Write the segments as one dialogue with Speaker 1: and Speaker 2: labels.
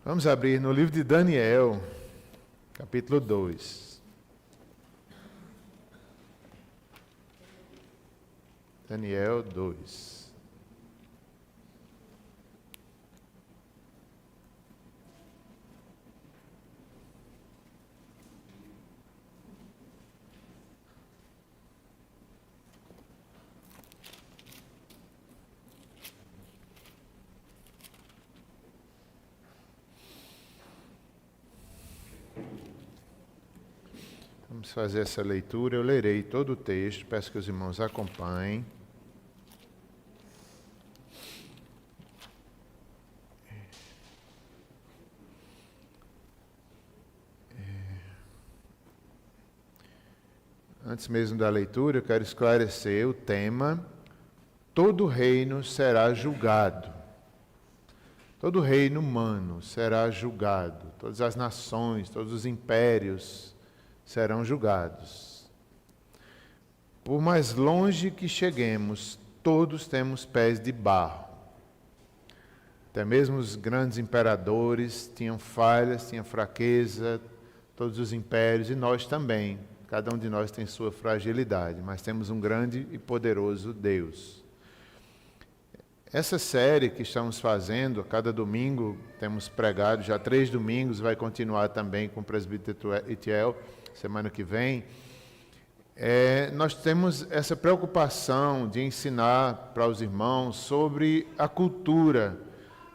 Speaker 1: Vamos abrir no livro de Daniel, capítulo 2. Daniel 2. Vamos fazer essa leitura. Eu lerei todo o texto, peço que os irmãos acompanhem. Antes mesmo da leitura, eu quero esclarecer o tema: todo reino será julgado. Todo reino humano será julgado. Todas as nações, todos os impérios serão julgados. Por mais longe que cheguemos, todos temos pés de barro. Até mesmo os grandes imperadores tinham falhas, tinham fraqueza, todos os impérios, e nós também. Cada um de nós tem sua fragilidade, mas temos um grande e poderoso Deus. Essa série que estamos fazendo, a cada domingo temos pregado, já 3 domingos, vai continuar também com o presbítero Itiel, semana que vem. Nós temos essa preocupação de ensinar para os irmãos sobre a cultura,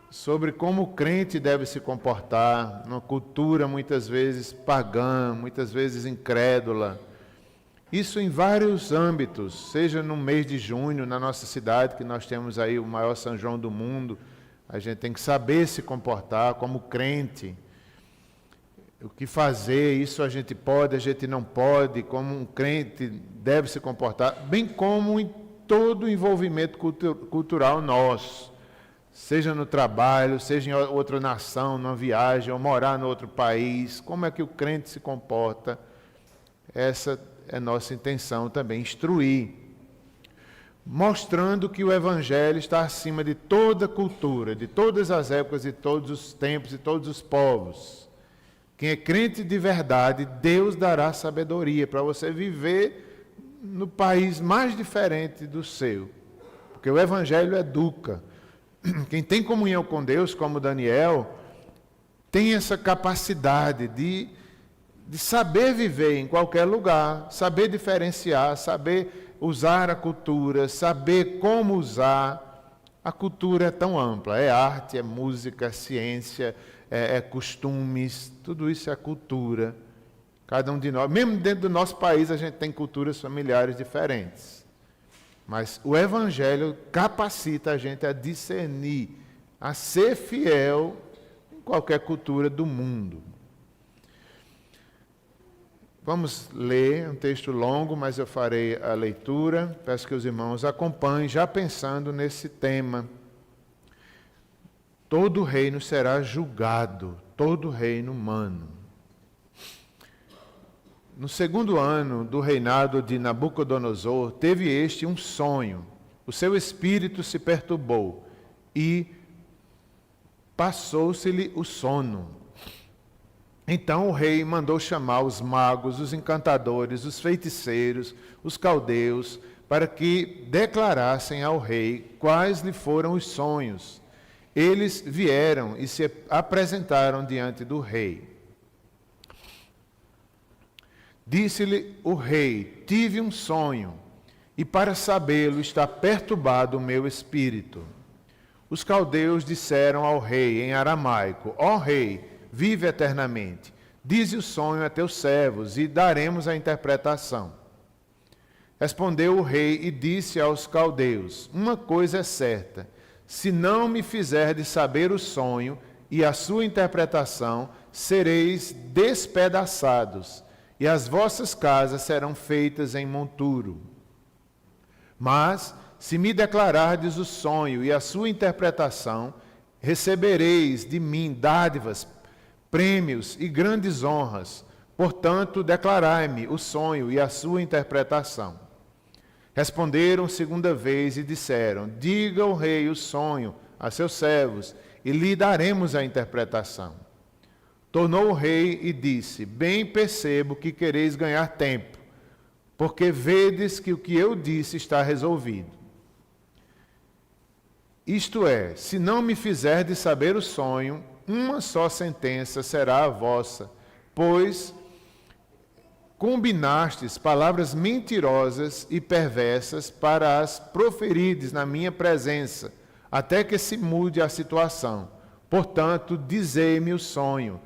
Speaker 1: sobre como o crente deve se comportar, numa cultura muitas vezes pagã, muitas vezes incrédula. Isso em vários âmbitos, seja no mês de junho, na nossa cidade, que nós temos aí o maior São João do mundo, a gente tem que saber se comportar como crente. O que fazer, isso a gente pode, a gente não pode, como um crente deve se comportar, bem como em todo o envolvimento cultural nosso, seja no trabalho, seja em outra nação, numa viagem, ou morar no outro país, como é que o crente se comporta. Essa é nossa intenção também, instruir, mostrando que o Evangelho está acima de toda cultura, de todas as épocas, de todos os tempos e todos os povos. Quem é crente de verdade, Deus dará sabedoria para você viver no país mais diferente do seu. Porque o Evangelho educa. Quem tem comunhão com Deus, como Daniel, tem essa capacidade de saber viver em qualquer lugar, saber diferenciar, saber usar a cultura, saber como usar. A cultura é tão ampla, é arte, é música, é ciência, é costumes, tudo isso é cultura. Cada um de nós, mesmo dentro do nosso país, a gente tem culturas familiares diferentes. Mas o Evangelho capacita a gente a discernir, a ser fiel em qualquer cultura do mundo. Vamos ler um texto longo, mas eu farei a leitura. Peço que os irmãos acompanhem, já pensando nesse tema. Todo reino será julgado, todo reino humano. No 2º ano do reinado de Nabucodonosor, teve este um sonho. O seu espírito se perturbou e passou-se-lhe o sono. Então o rei mandou chamar os magos, os encantadores, os feiticeiros, os caldeus, para que declarassem ao rei quais lhe foram os sonhos. Eles vieram e se apresentaram diante do rei. Disse-lhe o rei: tive um sonho, e para sabê-lo está perturbado o meu espírito. Os caldeus disseram ao rei em aramaico: ó rei, vive eternamente. Dize o sonho a teus servos, e daremos a interpretação. Respondeu o rei e disse aos caldeus: uma coisa é certa, se não me fizerdes saber o sonho e a sua interpretação, sereis despedaçados, e as vossas casas serão feitas em monturo. Mas, se me declarardes o sonho e a sua interpretação, recebereis de mim dádivas, prêmios e grandes honras. Portanto, declarai-me o sonho e a sua interpretação. Responderam segunda vez e disseram: diga o rei o sonho a seus servos, e lhe daremos a interpretação. Tornou o rei e disse: bem percebo que quereis ganhar tempo, porque vedes que o que eu disse está resolvido. Isto é, se não me fizerdes saber o sonho, uma só sentença será a vossa, pois combinastes palavras mentirosas e perversas para as proferirdes na minha presença, até que se mude a situação. Portanto, dizei-me o sonho,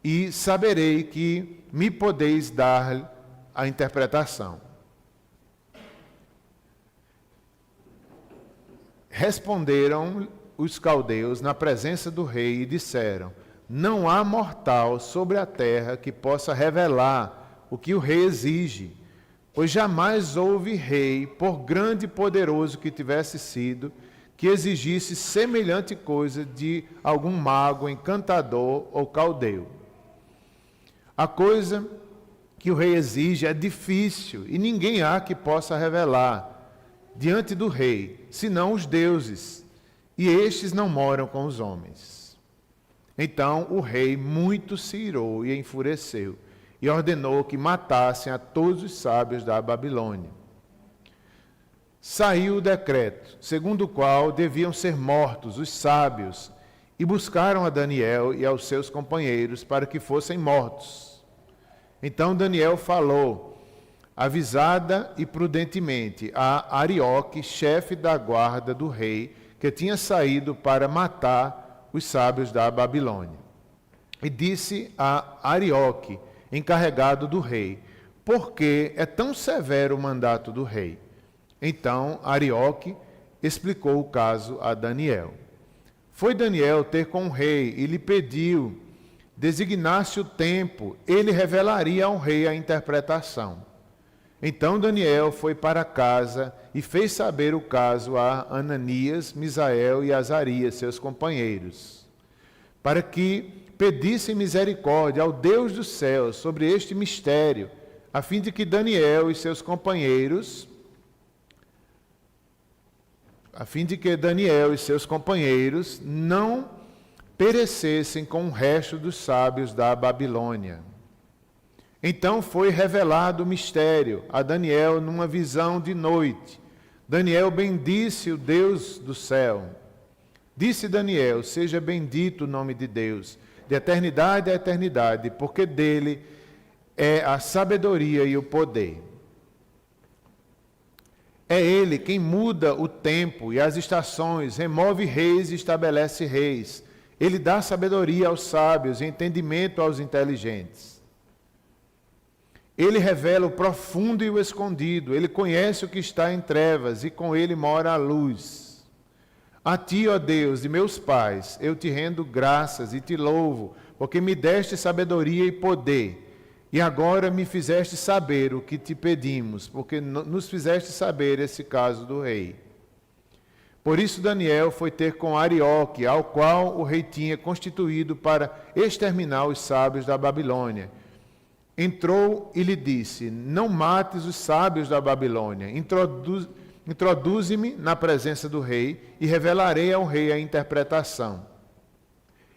Speaker 1: e saberei que me podeis dar a interpretação. Responderam os caldeus na presença do rei e disseram: não há mortal sobre a terra que possa revelar o que o rei exige, pois jamais houve rei, por grande e poderoso que tivesse sido, que exigisse semelhante coisa de algum mago, encantador ou caldeu. A coisa que o rei exige é difícil e ninguém há que possa revelar diante do rei, senão os deuses, e estes não moram com os homens. Então o rei muito se irou e enfureceu, e ordenou que matassem a todos os sábios da Babilônia. Saiu o decreto, segundo o qual deviam ser mortos os sábios, e buscaram a Daniel e aos seus companheiros para que fossem mortos. Então Daniel falou, avisada e prudentemente, a Arioque, chefe da guarda do rei, que tinha saído para matar os sábios da Babilônia. E disse a Arioque, encarregado do rei: por que é tão severo o mandato do rei? Então Arioque explicou o caso a Daniel. Foi Daniel ter com o rei e lhe pediu, designasse o tempo, ele revelaria ao rei a interpretação. Então Daniel foi para casa e fez saber o caso a Ananias, Misael e Azarias, seus companheiros, para que pedissem misericórdia ao Deus dos céus sobre este mistério, a fim de que Daniel e seus companheiros não perecessem com o resto dos sábios da Babilônia. Então foi revelado o mistério a Daniel numa visão de noite. Daniel bendisse o Deus do céu. Disse Daniel: seja bendito o nome de Deus, de eternidade a eternidade, porque dele é a sabedoria e o poder. É ele quem muda o tempo e as estações, remove reis e estabelece reis. Ele dá sabedoria aos sábios e entendimento aos inteligentes. Ele revela o profundo e o escondido. Ele conhece o que está em trevas e com ele mora a luz. A ti, ó Deus, de meus pais, eu te rendo graças e te louvo, porque me deste sabedoria e poder. E agora me fizeste saber o que te pedimos, porque nos fizeste saber esse caso do rei. Por isso Daniel foi ter com Arioque, ao qual o rei tinha constituído para exterminar os sábios da Babilônia. Entrou e lhe disse: não mates os sábios da Babilônia, introduze-me na presença do rei e revelarei ao rei a interpretação.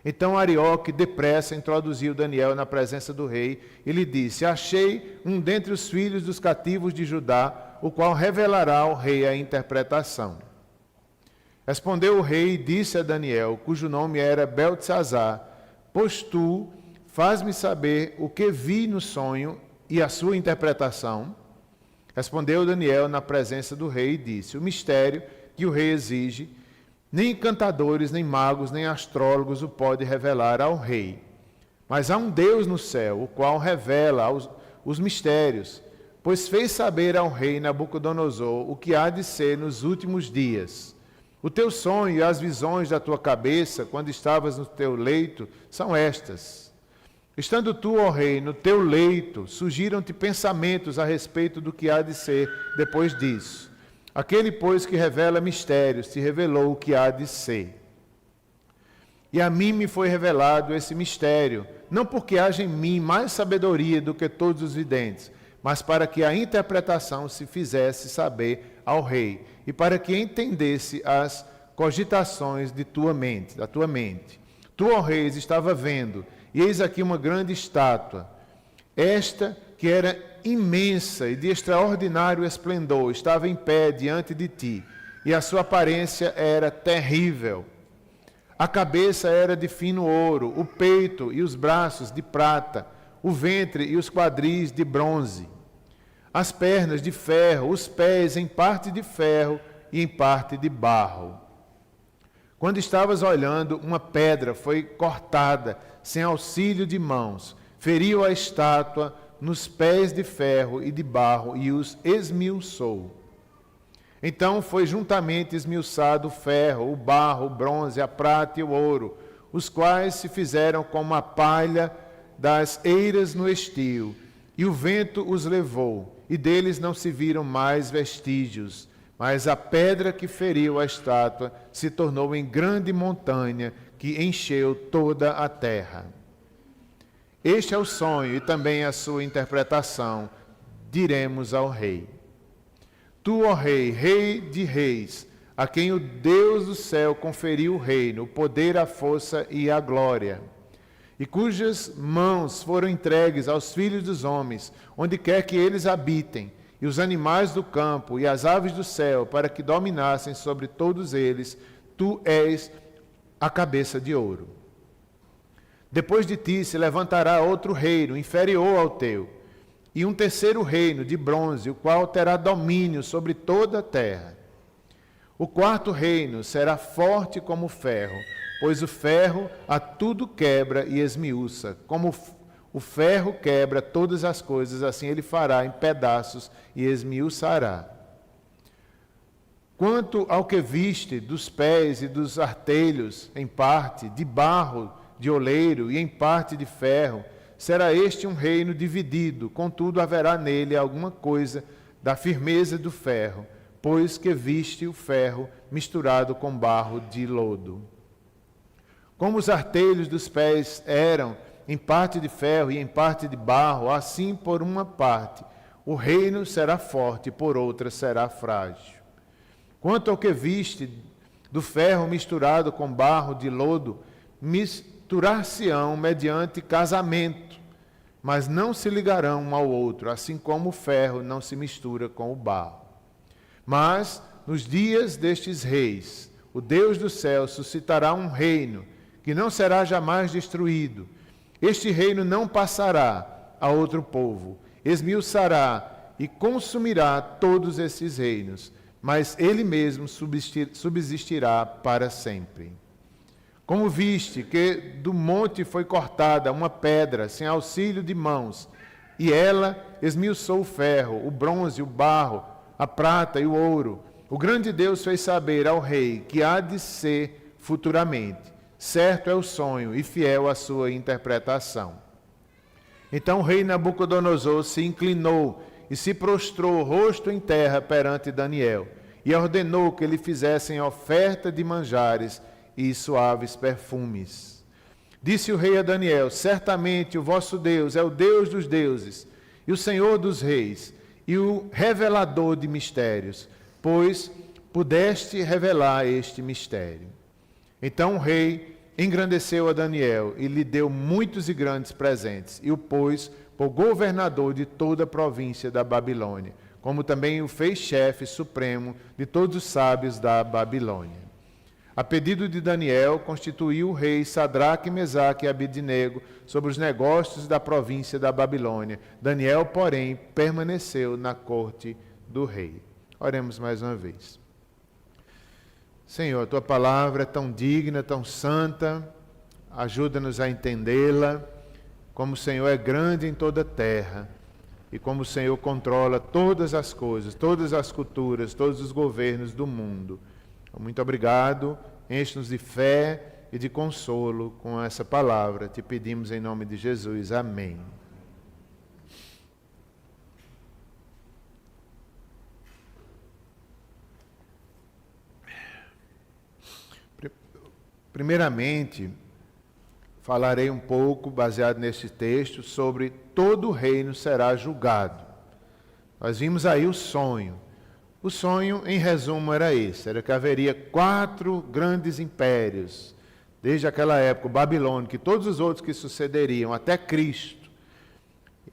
Speaker 1: Então Arioque depressa introduziu Daniel na presença do rei e lhe disse: achei um dentre os filhos dos cativos de Judá, o qual revelará ao rei a interpretação. Respondeu o rei e disse a Daniel, cujo nome era Beltesazar: pois tu faz-me saber o que vi no sonho e a sua interpretação. Respondeu Daniel na presença do rei e disse: o mistério que o rei exige, nem encantadores, nem magos, nem astrólogos o pode revelar ao rei. Mas há um Deus no céu, o qual revela os mistérios, pois fez saber ao rei Nabucodonosor o que há de ser nos últimos dias. O teu sonho e as visões da tua cabeça, quando estavas no teu leito, são estas. Estando tu, ó rei, no teu leito, surgiram-te pensamentos a respeito do que há de ser depois disso. Aquele, pois, que revela mistérios, te revelou o que há de ser. E a mim me foi revelado esse mistério, não porque haja em mim mais sabedoria do que todos os videntes, mas para que a interpretação se fizesse saber ao rei, e para que entendesse as cogitações de tua mente, da tua mente. Tu, ó rei, estava vendo, e eis aqui uma grande estátua, esta que era imensa e de extraordinário esplendor, estava em pé diante de ti, e a sua aparência era terrível. A cabeça era de fino ouro, o peito e os braços de prata, o ventre e os quadris de bronze, as pernas de ferro, os pés em parte de ferro e em parte de barro. Quando estavas olhando, uma pedra foi cortada, sem auxílio de mãos, feriu a estátua nos pés de ferro e de barro e os esmiuçou. Então foi juntamente esmiuçado o ferro, o barro, o bronze, a prata e o ouro, os quais se fizeram como a palha das eiras no estio, e o vento os levou, e deles não se viram mais vestígios. Mas a pedra que feriu a estátua se tornou em grande montanha que encheu toda a terra. Este é o sonho e também a sua interpretação, diremos ao rei. Tu, ó rei, rei de reis, a quem o Deus do céu conferiu o reino, o poder, a força e a glória, e cujas mãos foram entregues aos filhos dos homens, onde quer que eles habitem, e os animais do campo e as aves do céu, para que dominassem sobre todos eles, tu és a cabeça de ouro. Depois de ti se levantará outro reino, inferior ao teu, e um terceiro reino de bronze, o qual terá domínio sobre toda a terra. O quarto reino será forte como o ferro, pois o ferro a tudo quebra e esmiuça, como o ferro quebra todas as coisas, assim ele fará em pedaços e esmiuçará. Quanto ao que viste dos pés e dos artelhos, em parte de barro de oleiro e em parte de ferro, será este um reino dividido, contudo haverá nele alguma coisa da firmeza do ferro, pois que viste o ferro misturado com barro de lodo. Como os artelhos dos pés eram em parte de ferro e em parte de barro, assim por uma parte o reino será forte, por outra será frágil. Quanto ao que viste do ferro misturado com barro de lodo, misturar-se-ão mediante casamento, mas não se ligarão um ao outro, assim como o ferro não se mistura com o barro. Mas, nos dias destes reis, o Deus do céu suscitará um reino que não será jamais destruído. Este reino não passará a outro povo, esmiuçará e consumirá todos esses reinos, mas ele mesmo subsistirá para sempre. Como viste que do monte foi cortada uma pedra sem auxílio de mãos, e ela esmiuçou o ferro, o bronze, o barro, a prata e o ouro, o grande Deus fez saber ao rei que há de ser futuramente. Certo é o sonho e fiel a sua interpretação. Então o rei Nabucodonosor se inclinou e se prostrou rosto em terra perante Daniel, e ordenou que lhe fizessem oferta de manjares e suaves perfumes. Disse o rei a Daniel: certamente o vosso Deus é o Deus dos deuses, e o Senhor dos reis, e o revelador de mistérios, pois pudeste revelar este mistério. Então o rei engrandeceu a Daniel e lhe deu muitos e grandes presentes, e o pôs por governador de toda a província da Babilônia, como também o fez chefe supremo de todos os sábios da Babilônia. A pedido de Daniel, constituiu o rei Sadraque, Mesaque e Abednego sobre os negócios da província da Babilônia. Daniel, porém, permaneceu na corte do rei. Oremos mais uma vez. Senhor, a tua palavra é tão digna, tão santa, ajuda-nos a entendê-la, como o Senhor é grande em toda a terra, e como o Senhor controla todas as coisas, todas as culturas, todos os governos do mundo. Muito obrigado, enche-nos de fé e de consolo com essa palavra. Te pedimos em nome de Jesus. Amém. Primeiramente, falarei um pouco, baseado neste texto, sobre todo o reino será julgado. Nós vimos aí o sonho. O sonho, em resumo, era esse: era que haveria 4 grandes impérios, desde aquela época, o Babilônico, e todos os outros que sucederiam, até Cristo.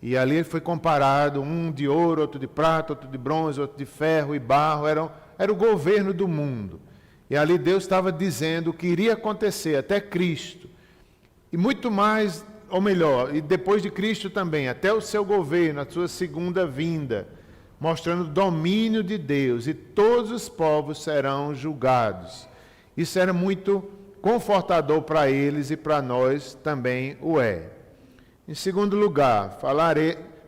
Speaker 1: E ali foi comparado, um de ouro, outro de prata, outro de bronze, outro de ferro e barro, era o governo do mundo. E ali Deus estava dizendo o que iria acontecer até Cristo. E muito mais, ou melhor, e depois de Cristo também, até o seu governo, a sua segunda vinda, mostrando o domínio de Deus, e todos os povos serão julgados. Isso era muito confortador para eles e para nós também o é. Em segundo lugar,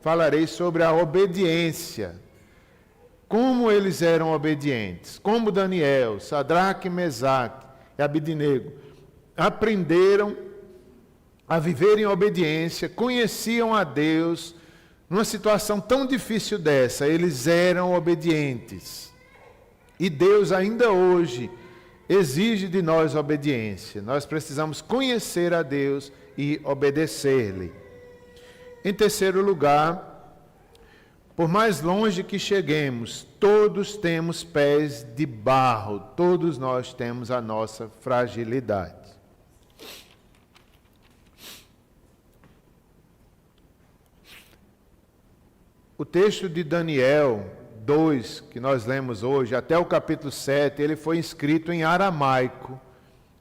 Speaker 1: falarei sobre a obediência. Como eles eram obedientes, como Daniel, Sadraque, Mesaque e Abidnego aprenderam a viver em obediência, conheciam a Deus. Numa situação tão difícil dessa, eles eram obedientes. E Deus ainda hoje exige de nós obediência. Nós precisamos conhecer a Deus e obedecer-lhe. Em terceiro lugar, por mais longe que cheguemos, todos temos pés de barro, todos nós temos a nossa fragilidade. O texto de Daniel 2, que nós lemos hoje, até o capítulo 7, ele foi escrito em aramaico.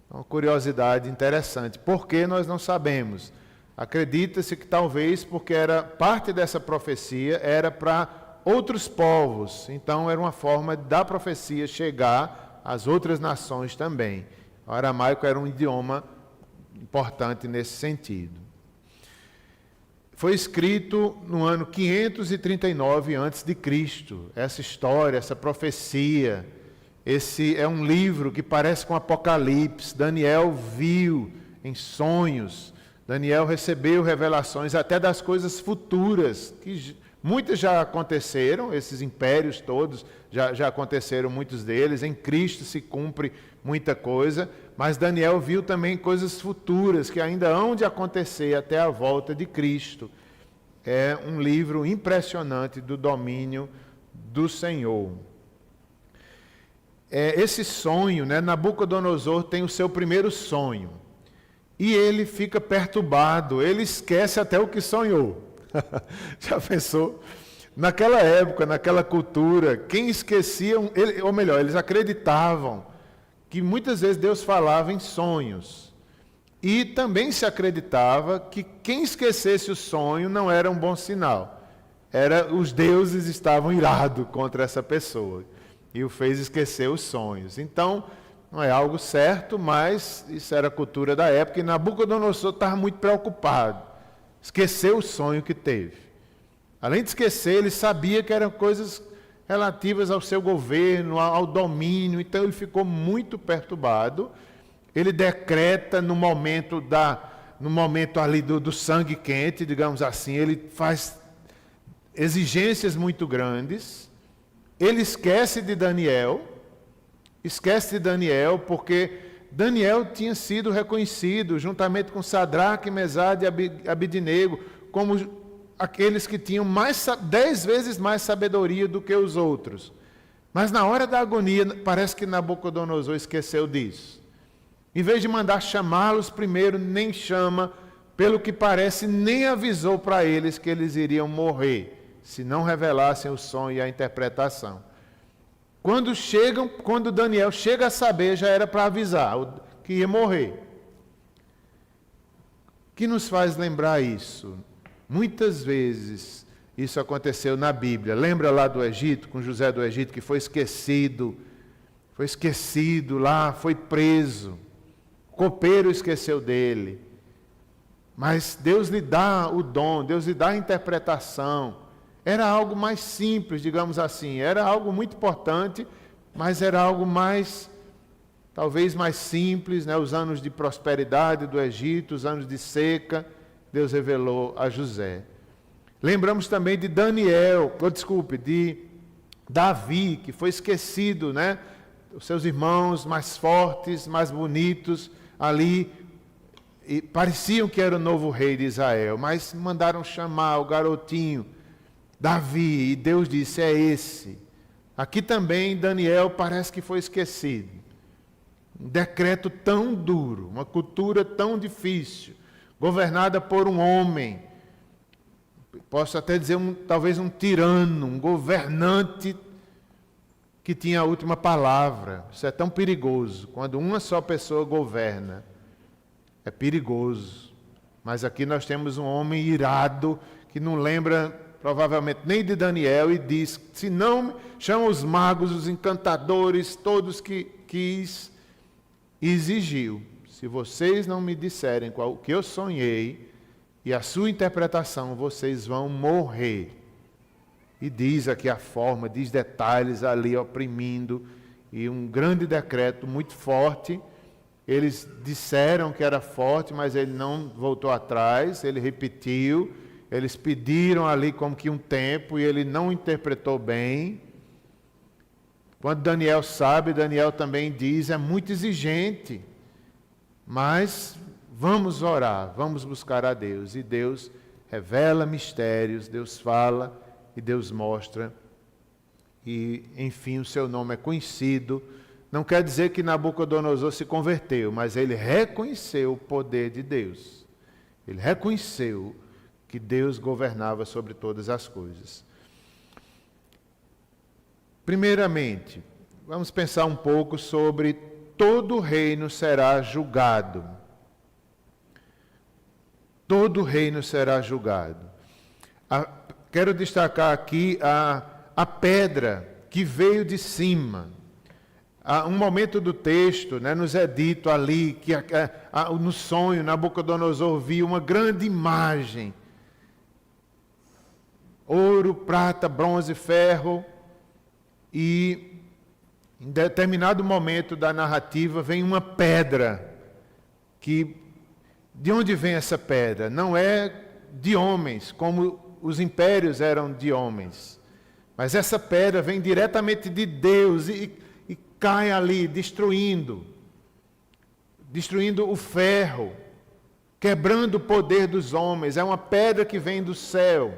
Speaker 1: Uma curiosidade interessante. Por que nós não sabemos? Acredita-se que talvez porque era parte dessa profecia era para outros povos. Então era uma forma da profecia chegar às outras nações também. O aramaico era um idioma importante nesse sentido. Foi escrito no ano 539 a.C. Essa história, essa profecia, esse é um livro que parece com Apocalipse. Daniel viu em sonhos, Daniel recebeu revelações até das coisas futuras, que muitas já aconteceram, esses impérios todos já aconteceram, muitos deles. Em Cristo se cumpre muita coisa, mas Daniel viu também coisas futuras que ainda hão de acontecer até a volta de Cristo. É um livro impressionante do domínio do Senhor. Esse sonho, Nabucodonosor tem o seu primeiro sonho. E ele fica perturbado, ele esquece até o que sonhou. Já pensou? Naquela época, naquela cultura, quem esquecia, ou melhor, eles acreditavam que muitas vezes Deus falava em sonhos. E também se acreditava que quem esquecesse o sonho não era um bom sinal. Os deuses estavam irados contra essa pessoa e o fez esquecer os sonhos. Então, não é algo certo, mas isso era a cultura da época, e Nabucodonosor estava muito preocupado. Esqueceu o sonho que teve. Além de esquecer, ele sabia que eram coisas relativas ao seu governo, ao domínio, então ele ficou muito perturbado. Ele decreta no momento ali do sangue quente, digamos assim, ele faz exigências muito grandes. Ele esquece de Daniel porque Daniel tinha sido reconhecido, juntamente com Sadraque, Mesaque e Abidnego, como aqueles que tinham 10 vezes mais sabedoria do que os outros. Mas na hora da agonia, parece que Nabucodonosor esqueceu disso. Em vez de mandar chamá-los primeiro, nem chama, pelo que parece, nem avisou para eles que eles iriam morrer, se não revelassem o sonho e a interpretação. Quando Daniel chega a saber, já era para avisar que ia morrer. O que nos faz lembrar isso? Muitas vezes isso aconteceu na Bíblia. Lembra lá do Egito, com José do Egito, que foi esquecido lá, foi preso. O copeiro esqueceu dele. Mas Deus lhe dá o dom, Deus lhe dá a interpretação. Era algo mais simples, digamos assim. Era algo muito importante, mas era algo talvez mais simples, Os anos de prosperidade do Egito, os anos de seca, Deus revelou a José. Lembramos também de de Davi, que foi esquecido, Os seus irmãos mais fortes, mais bonitos, ali, e pareciam que era o novo rei de Israel, mas mandaram chamar o garotinho, Davi, e Deus disse, é esse. Aqui também Daniel parece que foi esquecido. Um decreto tão duro, uma cultura tão difícil, governada por um homem, posso até dizer talvez um tirano, um governante que tinha a última palavra. Isso é tão perigoso. Quando uma só pessoa governa, é perigoso. Mas aqui nós temos um homem irado, que não lembra provavelmente nem de Daniel, e diz, se não, chama os magos, os encantadores, todos que quis, e exigiu, se vocês não me disserem o que eu sonhei, e a sua interpretação, vocês vão morrer. E diz aqui a forma, diz detalhes ali, oprimindo, e um grande decreto muito forte. Eles disseram que era forte, mas ele não voltou atrás, ele repetiu. Eles pediram ali como que um tempo, e ele não interpretou bem. Quando Daniel sabe, Daniel também diz, é muito exigente, mas vamos orar, vamos buscar a Deus. E Deus revela mistérios, Deus fala e Deus mostra. E, enfim, o seu nome é conhecido. Não quer dizer que Nabucodonosor se converteu, mas ele reconheceu o poder de Deus. Ele reconheceu que Deus governava sobre todas as coisas. Primeiramente, vamos pensar um pouco sobre todo reino será julgado. Todo reino será julgado. Quero destacar aqui a pedra que veio de cima. Um momento do texto, nos é dito ali que no sonho Nabucodonosor viu uma grande imagem. Ouro, prata, bronze, ferro. E em determinado momento da narrativa vem uma pedra. De onde vem essa pedra? Não é de homens, como os impérios eram de homens. Mas essa pedra vem diretamente de Deus e cai ali, destruindo o ferro, quebrando o poder dos homens. É uma pedra que vem do céu.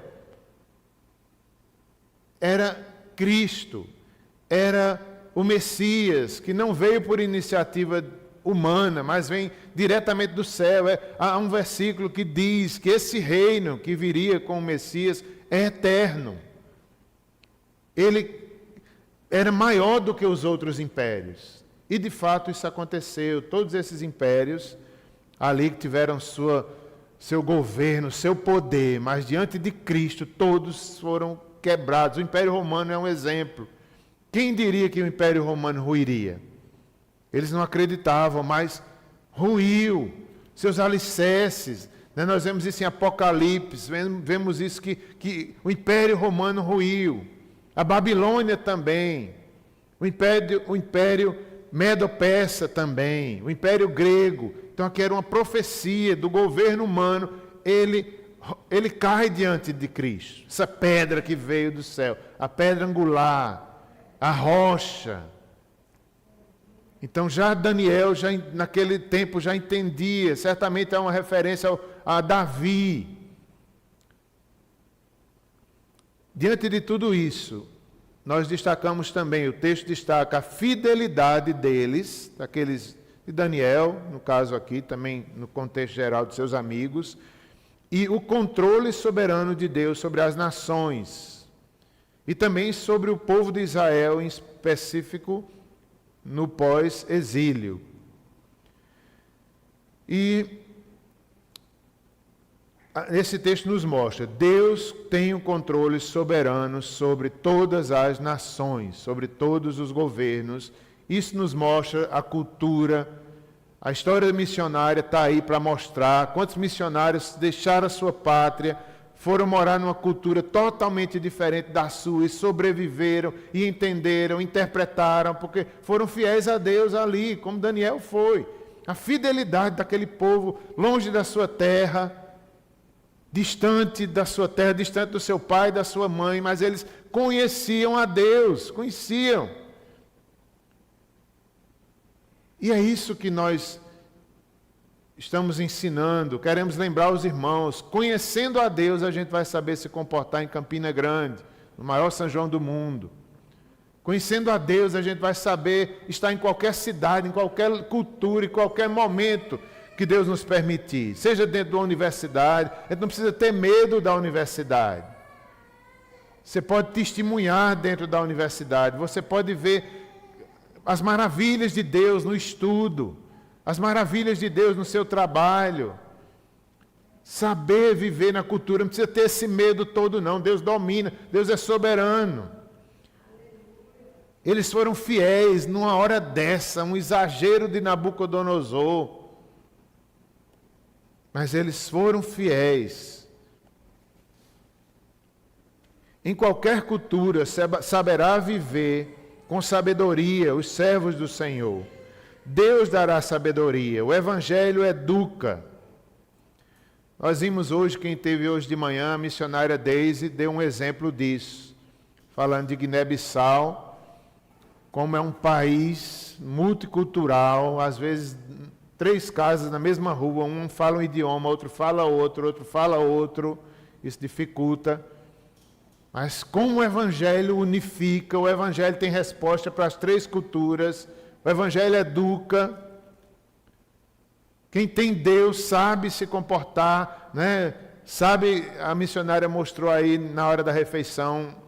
Speaker 1: Era Cristo, era o Messias, que não veio por iniciativa humana, mas vem diretamente do céu. Há um versículo que diz que esse reino que viria com o Messias é eterno. Ele era maior do que os outros impérios. E de fato isso aconteceu. Todos esses impérios ali que tiveram seu governo, seu poder, mas diante de Cristo todos foram quebrados. O Império Romano é um exemplo. Quem diria que o Império Romano ruiria? Eles não acreditavam, mas ruiu. Seus alicerces. Nós vemos isso em Apocalipse, vemos isso que o Império Romano ruiu. A Babilônia também. O Império Medo-Persa também. O Império Grego. Então aqui era uma profecia do governo humano. Ele cai diante de Cristo. Essa pedra que veio do céu. A pedra angular. A rocha. Então já Daniel, naquele tempo, já entendia. Certamente é uma referência a Davi. Diante de tudo isso, nós destacamos também, o texto destaca a fidelidade deles, daqueles de Daniel, no caso aqui, também no contexto geral de seus amigos, e o controle soberano de Deus sobre as nações, e também sobre o povo de Israel, em específico, no pós-exílio. E esse texto nos mostra, Deus tem o controle soberano sobre todas as nações, sobre todos os governos. Isso nos mostra a cultura, a história missionária está aí para mostrar quantos missionários deixaram a sua pátria, foram morar numa cultura totalmente diferente da sua e sobreviveram e entenderam, interpretaram, porque foram fiéis a Deus ali, como Daniel foi. A fidelidade daquele povo longe da sua terra, distante da sua terra, distante do seu pai e da sua mãe, mas eles conheciam a Deus, conheciam. E é isso que nós estamos ensinando, queremos lembrar os irmãos, conhecendo a Deus a gente vai saber se comportar em Campina Grande, no maior São João do mundo. Conhecendo a Deus, a gente vai saber estar em qualquer cidade, em qualquer cultura, em qualquer momento que Deus nos permitir. Seja dentro da universidade, a gente não precisa ter medo da universidade. Você pode testemunhar dentro da universidade, você pode ver as maravilhas de Deus no estudo, as maravilhas de Deus no seu trabalho. Saber viver na cultura, não precisa ter esse medo todo não, Deus domina, Deus é soberano. Eles foram fiéis numa hora dessa, um exagero de Nabucodonosor. Mas eles foram fiéis. Em qualquer cultura, saberá viver com sabedoria os servos do Senhor. Deus dará sabedoria, o Evangelho educa. Nós vimos hoje, quem teve hoje de manhã, a missionária Daisy deu um exemplo disso, falando de Guiné-Bissau, como é um país multicultural, às vezes 3 casas na mesma rua, um fala um idioma, outro fala outro, isso dificulta. Mas como o Evangelho unifica, o Evangelho tem resposta para as 3 culturas, o Evangelho educa. Quem tem Deus sabe se comportar, né? Sabe, a missionária mostrou aí na hora da refeição,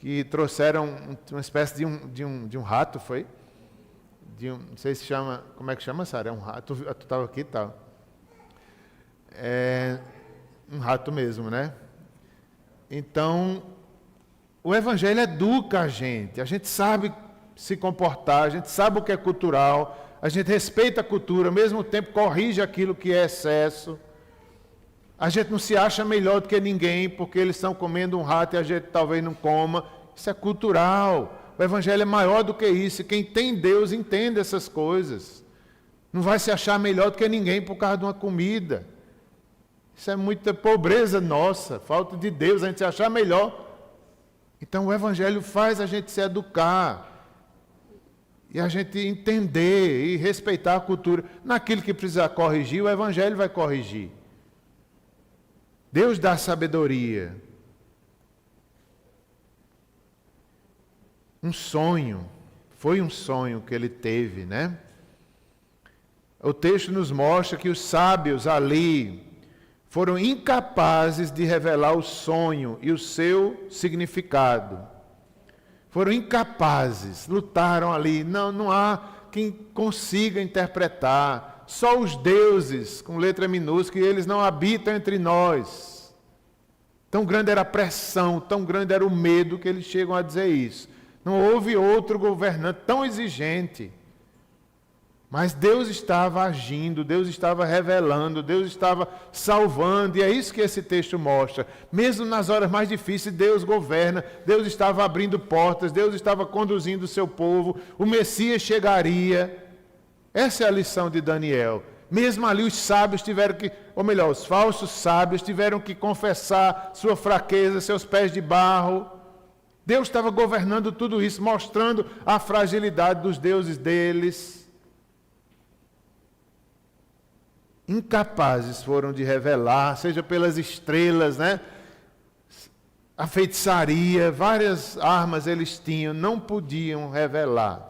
Speaker 1: que trouxeram uma espécie de um rato, foi? Não sei se chama, como é que chama, Sara? É um rato, tu estava aqui e tal. É um rato mesmo, né? Então, o Evangelho educa a gente sabe se comportar, a gente sabe o que é cultural, a gente respeita a cultura, ao mesmo tempo corrige aquilo que é excesso. A gente não se acha melhor do que ninguém, porque eles estão comendo um rato e a gente talvez não coma. Isso é cultural. O Evangelho é maior do que isso. Quem tem Deus entende essas coisas. Não vai se achar melhor do que ninguém por causa de uma comida. Isso é muita pobreza nossa, falta de Deus, a gente se achar melhor. Então o Evangelho faz a gente se educar. E a gente entender e respeitar a cultura. Naquilo que precisa corrigir, o Evangelho vai corrigir. Deus dá sabedoria. Um sonho, foi um sonho que ele teve, né? O texto nos mostra que os sábios ali foram incapazes de revelar o sonho e o seu significado. Foram incapazes, lutaram ali, não há quem consiga interpretar. Só os deuses, com letra minúscula, eles não habitam entre nós. Tão grande era a pressão, tão grande era o medo que eles chegam a dizer isso. Não houve outro governante tão exigente. Mas Deus estava agindo, Deus estava revelando, Deus estava salvando, e é isso que esse texto mostra. Mesmo nas horas mais difíceis, Deus governa, Deus estava abrindo portas, Deus estava conduzindo o seu povo, o Messias chegaria. Essa é a lição de Daniel. Mesmo ali os sábios tiveram que, ou melhor, os falsos sábios tiveram que confessar sua fraqueza, seus pés de barro. Deus estava governando tudo isso, mostrando a fragilidade dos deuses deles. Incapazes foram de revelar, seja pelas estrelas, né? A feitiçaria, várias armas eles tinham, não podiam revelar.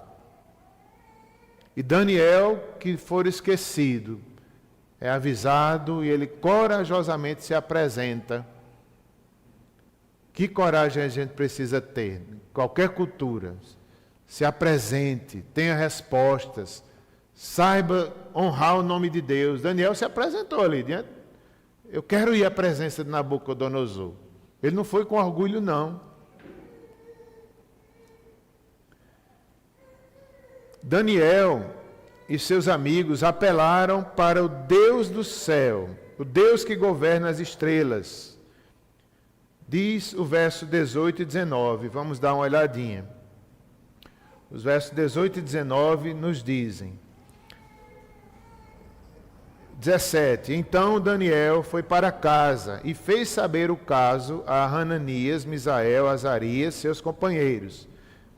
Speaker 1: E Daniel, que for esquecido, é avisado e ele corajosamente se apresenta. Que coragem a gente precisa ter? Qualquer cultura. Se apresente, tenha respostas, saiba honrar o nome de Deus. Daniel se apresentou ali diante. Eu quero ir à presença de Nabucodonosor. Ele não foi com orgulho, não. Daniel e seus amigos apelaram para o Deus do céu, o Deus que governa as estrelas. Diz o verso 18 e 19, vamos dar uma olhadinha. Os versos 18 e 19 nos dizem. 17. Então Daniel foi para casa e fez saber o caso a Hananias, Misael, Azarias, seus companheiros.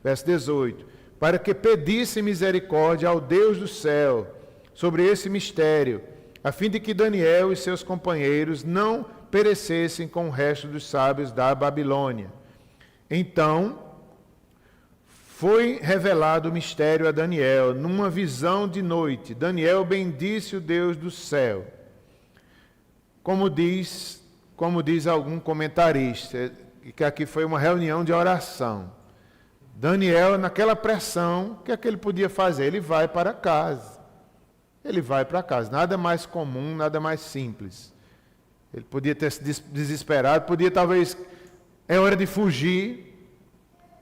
Speaker 1: Verso 18. Para que pedisse misericórdia ao Deus do céu sobre esse mistério, a fim de que Daniel e seus companheiros não perecessem com o resto dos sábios da Babilônia. Então foi revelado o mistério a Daniel, numa visão de noite. Daniel bendisse o Deus do céu. Como diz algum comentarista, que aqui foi uma reunião de oração. Daniel, naquela pressão, o que é que ele podia fazer? Ele vai para casa. Ele vai para casa. Nada mais comum, nada mais simples. Ele podia ter se desesperado, podia talvez, é hora de fugir,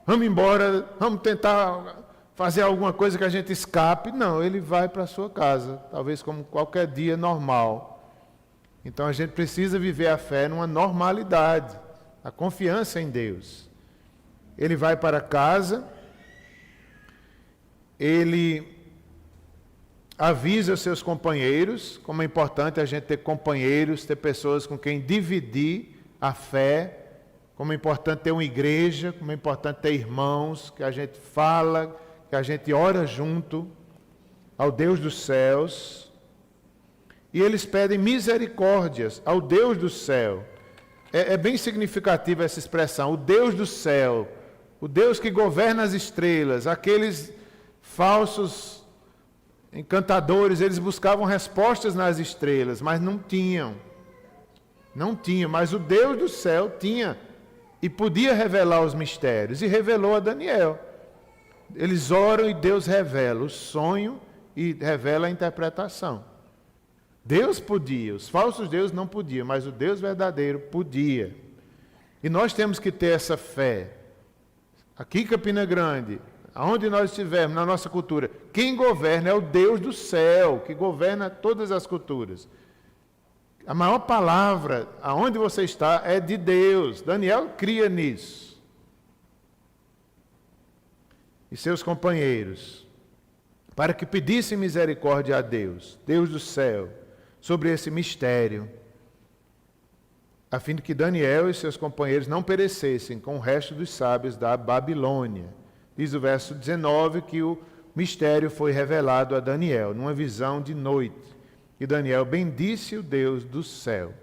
Speaker 1: vamos embora, vamos tentar fazer alguma coisa que a gente escape. Não, ele vai para a sua casa, talvez como qualquer dia normal. Então a gente precisa viver a fé numa normalidade, a confiança em Deus. Ele vai para casa, ele avisa os seus companheiros, como é importante a gente ter companheiros, ter pessoas com quem dividir a fé, como é importante ter uma igreja, como é importante ter irmãos, que a gente fala, que a gente ora junto ao Deus dos céus. E eles pedem misericórdias ao Deus do céu. É bem significativa essa expressão, o Deus do céu, o Deus que governa as estrelas. Aqueles falsos encantadores, eles buscavam respostas nas estrelas, mas não tinham. Não tinha, mas o Deus do céu tinha e podia revelar os mistérios, e revelou a Daniel. Eles oram e Deus revela o sonho e revela a interpretação. Deus podia, os falsos deuses não podiam, mas o Deus verdadeiro podia. E nós temos que ter essa fé. Aqui em Campina Grande, aonde nós estivermos, na nossa cultura, quem governa é o Deus do céu, que governa todas as culturas. A maior palavra, aonde você está, é de Deus. Daniel cria nisso. E seus companheiros, para que pedissem misericórdia a Deus, Deus do céu, sobre esse mistério, a fim de que Daniel e seus companheiros não perecessem com o resto dos sábios da Babilônia. Diz o verso 19 que o mistério foi revelado a Daniel, numa visão de noite. E Daniel bendisse o Deus do céu.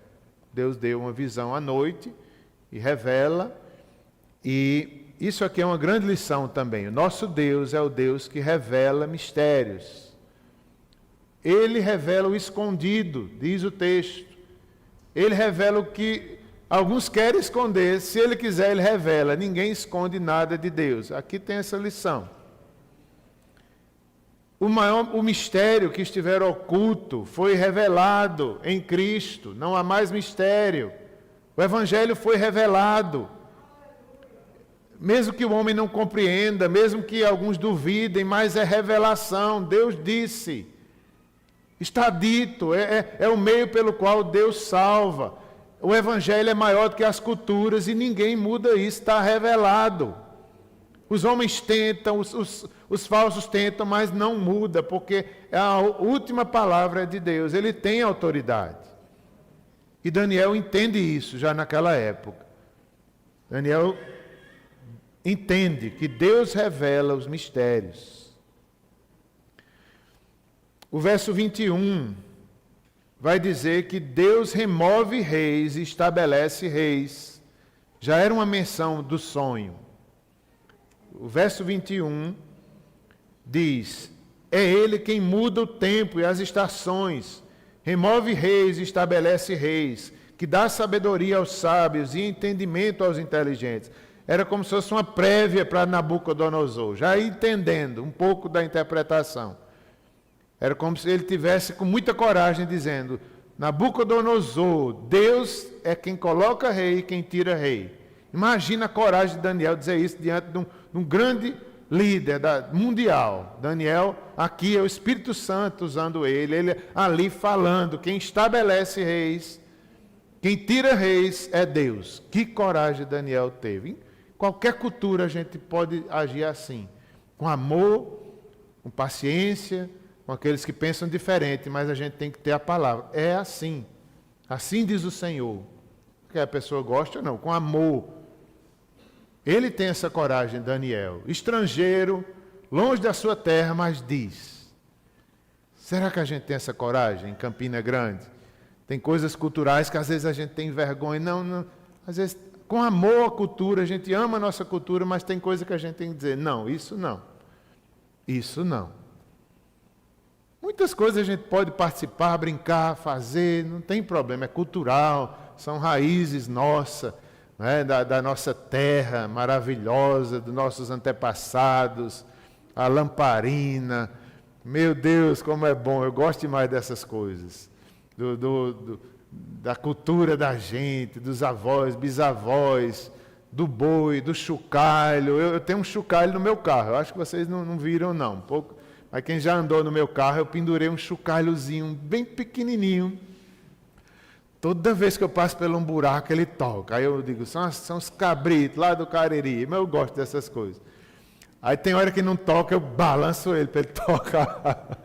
Speaker 1: Deus deu uma visão à noite e revela. E isso aqui é uma grande lição também. O nosso Deus é o Deus que revela mistérios. Ele revela o escondido, diz o texto. Ele revela o que alguns querem esconder. Se ele quiser, ele revela. Ninguém esconde nada de Deus. Aqui tem essa lição. O mistério que estiver oculto foi revelado em Cristo. Não há mais mistério. O Evangelho foi revelado. Mesmo que o homem não compreenda, mesmo que alguns duvidem, mas é revelação. Deus disse. Está dito. É o meio pelo qual Deus salva. O Evangelho é maior do que as culturas e ninguém muda isso. Está revelado. Os homens tentam, os falsos tentam, mas não muda, porque a última palavra é de Deus. Ele tem autoridade. E Daniel entende isso já naquela época. Daniel entende que Deus revela os mistérios. O verso 21 vai dizer que Deus remove reis e estabelece reis. Já era uma menção do sonho. O verso 21 diz: é Ele quem muda o tempo e as estações, remove reis e estabelece reis, que dá sabedoria aos sábios e entendimento aos inteligentes. Era como se fosse uma prévia para Nabucodonosor, já entendendo um pouco da interpretação. Era como se ele tivesse com muita coragem dizendo: Nabucodonosor, Deus é quem coloca rei e quem tira rei. Imagina a coragem de Daniel dizer isso diante de um grande líder mundial. Daniel, aqui é o Espírito Santo usando ele ali falando, quem estabelece reis, quem tira reis é Deus. Que coragem Daniel teve. Em qualquer cultura a gente pode agir assim, com amor, com paciência, com aqueles que pensam diferente, mas a gente tem que ter a palavra. É assim. Assim diz o Senhor. Quer a pessoa goste ou não, com amor. Ele tem essa coragem, Daniel. Estrangeiro, longe da sua terra, mas diz. Será que a gente tem essa coragem em Campina Grande? Tem coisas culturais que às vezes a gente tem vergonha. Não. Às vezes com amor à cultura, a gente ama a nossa cultura, mas tem coisa que a gente tem que dizer, não, isso não. Isso não. Muitas coisas a gente pode participar, brincar, fazer, não tem problema, é cultural, são raízes nossas, né, da nossa terra maravilhosa, dos nossos antepassados, a lamparina. Meu Deus, como é bom, eu gosto demais dessas coisas. Da cultura da gente, dos avós, bisavós, do boi, do chocalho. Eu tenho um chocalho no meu carro, eu acho que vocês não viram não. Um pouco, mas quem já andou no meu carro, eu pendurei um chocalhozinho bem pequenininho. Toda vez que eu passo por um buraco, ele toca. Aí eu digo, são os cabritos lá do Cariri, mas eu gosto dessas coisas. Aí tem hora que não toca, eu balanço ele para ele tocar.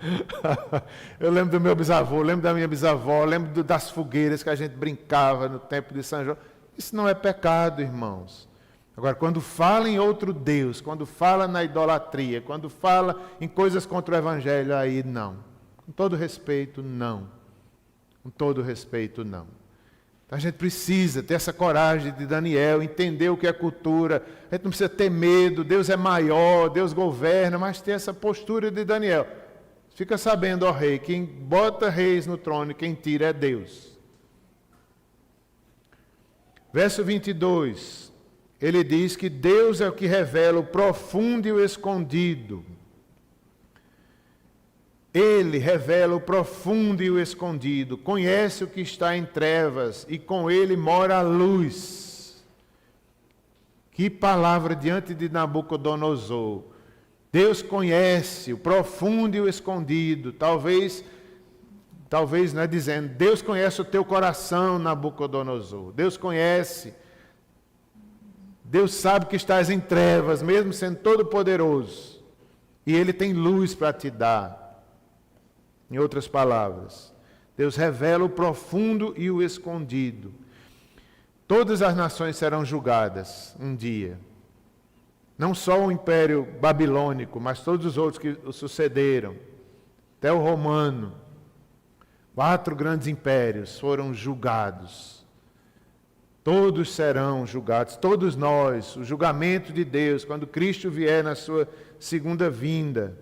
Speaker 1: Eu lembro do meu bisavô, lembro da minha bisavó, lembro das fogueiras que a gente brincava no tempo de São João. Isso não é pecado, irmãos. Agora, quando fala em outro Deus, quando fala na idolatria, quando fala em coisas contra o Evangelho, aí não. Com todo respeito, não. Com todo respeito, não. A gente precisa ter essa coragem de Daniel, entender o que é cultura. A gente não precisa ter medo, Deus é maior, Deus governa, mas ter essa postura de Daniel. Fica sabendo, ó rei, quem bota reis no trono e quem tira é Deus. Verso 22, ele diz que Deus é o que revela o profundo e o escondido. Ele revela o profundo e o escondido, conhece o que está em trevas e com ele mora a luz. Que palavra diante de Nabucodonosor. Deus conhece o profundo e o escondido. Talvez, não é dizendo, Deus conhece o teu coração, Nabucodonosor. Deus conhece. Deus sabe que estás em trevas, mesmo sendo todo poderoso. E ele tem luz para te dar. Em outras palavras, Deus revela o profundo e o escondido. Todas as nações serão julgadas um dia. Não só o Império Babilônico, mas todos os outros que o sucederam. Até o romano. 4 grandes impérios foram julgados. Todos serão julgados, todos nós, o julgamento de Deus, quando Cristo vier na sua segunda vinda.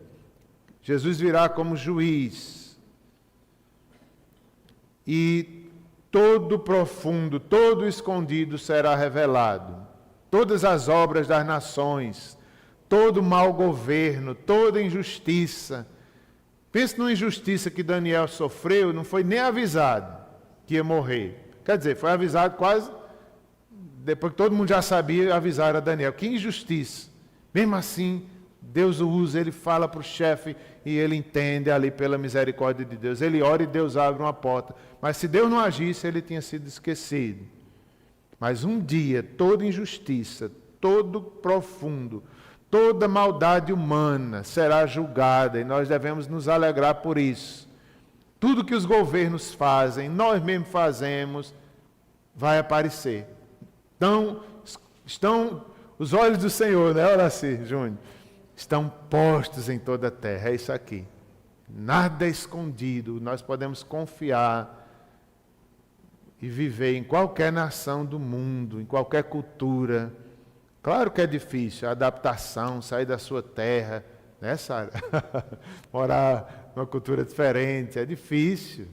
Speaker 1: Jesus virá como juiz. E todo profundo, todo escondido será revelado. Todas as obras das nações, todo mau governo, toda injustiça. Pense numa injustiça que Daniel sofreu, não foi nem avisado que ia morrer. Quer dizer, foi avisado quase, depois que todo mundo já sabia, avisaram a Daniel. Que injustiça. Mesmo assim, Deus o usa, ele fala para o chefe e ele entende ali pela misericórdia de Deus. Ele ora e Deus abre uma porta. Mas se Deus não agisse, ele tinha sido esquecido. Mas um dia, toda injustiça, todo profundo, toda maldade humana será julgada e nós devemos nos alegrar por isso. Tudo que os governos fazem, nós mesmos fazemos, vai aparecer. Então, estão os olhos do Senhor, né, Horaci, Júnior? Estão postos em toda a terra, é isso aqui. Nada é escondido, nós podemos confiar e viver em qualquer nação do mundo, em qualquer cultura. Claro que é difícil, a adaptação, sair da sua terra, né, Sara? Morar numa cultura diferente, é difícil.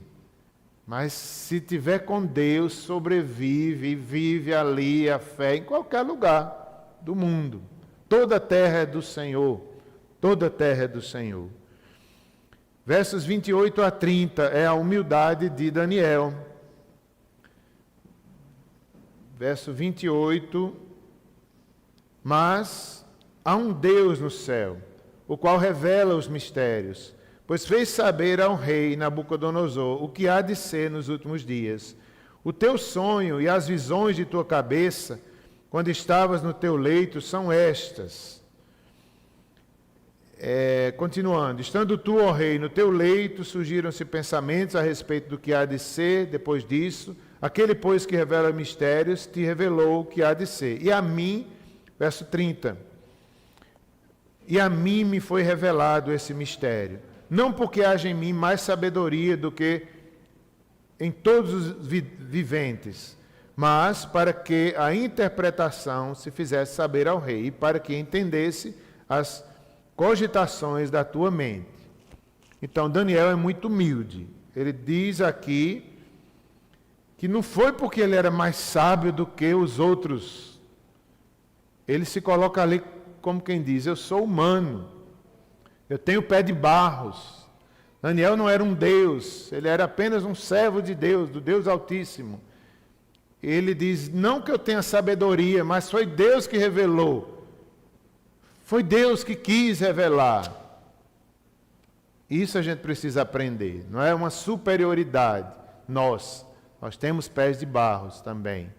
Speaker 1: Mas se tiver com Deus, sobrevive e vive ali a fé em qualquer lugar do mundo. Toda a terra é do Senhor. Toda a terra é do Senhor. Versos 28 a 30 é a humildade de Daniel. Verso 28. Mas há um Deus no céu, o qual revela os mistérios, pois fez saber ao rei Nabucodonosor o que há de ser nos últimos dias. O teu sonho e as visões de tua cabeça, quando estavas no teu leito, são estas. Continuando, estando tu, ó rei, no teu leito, surgiram-se pensamentos a respeito do que há de ser depois disso. Aquele, pois, que revela mistérios, te revelou o que há de ser. E a mim, verso 30, e a mim me foi revelado esse mistério. Não porque haja em mim mais sabedoria do que em todos os viventes, mas para que a interpretação se fizesse saber ao rei, e para que entendesse as cogitações da tua mente. Então, Daniel é muito humilde. Ele diz aqui que não foi porque ele era mais sábio do que os outros. Ele se coloca ali como quem diz, eu sou humano, eu tenho pé de barros. Daniel não era um Deus, ele era apenas um servo de Deus, do Deus Altíssimo. Ele diz, não que eu tenha sabedoria, mas foi Deus que revelou. Foi Deus que quis revelar. Isso a gente precisa aprender, não é uma superioridade. Nós temos pés de barros também.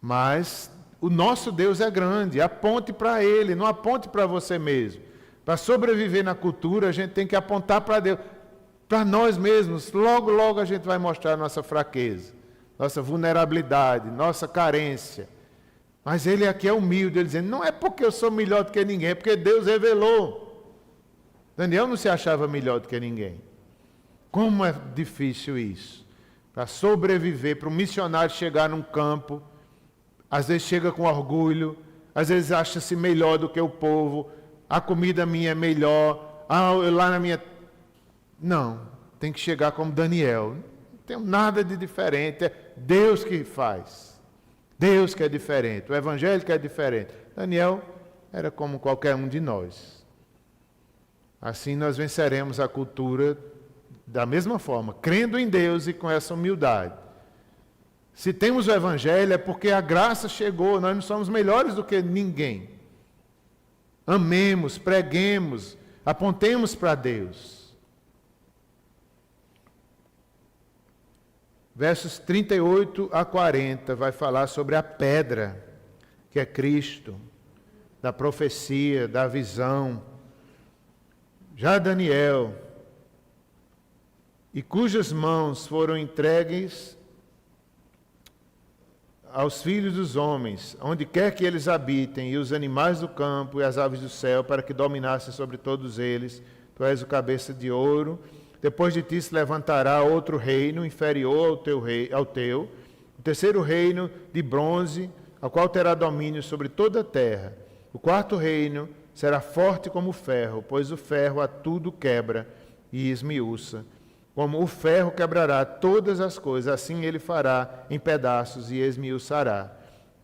Speaker 1: Mas o nosso Deus é grande, aponte para Ele, não aponte para você mesmo. Para sobreviver na cultura, a gente tem que apontar para Deus, para nós mesmos. Logo, logo a gente vai mostrar nossa fraqueza, nossa vulnerabilidade, nossa carência. Mas ele aqui é humilde, ele dizendo, não é porque eu sou melhor do que ninguém, é porque Deus revelou. Daniel não se achava melhor do que ninguém. Como é difícil isso. Para sobreviver, para um missionário chegar num campo, às vezes chega com orgulho, às vezes acha-se melhor do que o povo, a comida minha é melhor, eu lá na minha... Não, tem que chegar como Daniel. Não tem nada de diferente, é Deus que faz. Deus que é diferente, o Evangelho que é diferente. Daniel era como qualquer um de nós. Assim nós venceremos a cultura da mesma forma, crendo em Deus e com essa humildade. Se temos o Evangelho é porque a graça chegou, nós não somos melhores do que ninguém. Amemos, preguemos, apontemos para Deus. Versos 38 a 40 vai falar sobre a pedra, que é Cristo, da profecia, da visão. Já Daniel, e cujas mãos foram entregues aos filhos dos homens, onde quer que eles habitem, e os animais do campo e as aves do céu, para que dominassem sobre todos eles. Tu és o cabeça de ouro. Depois de ti se levantará outro reino, inferior ao teu, o terceiro reino de bronze, ao qual terá domínio sobre toda a terra. O quarto reino será forte como o ferro, pois o ferro a tudo quebra e esmiuça. Como o ferro quebrará todas as coisas, assim ele fará em pedaços e esmiuçará.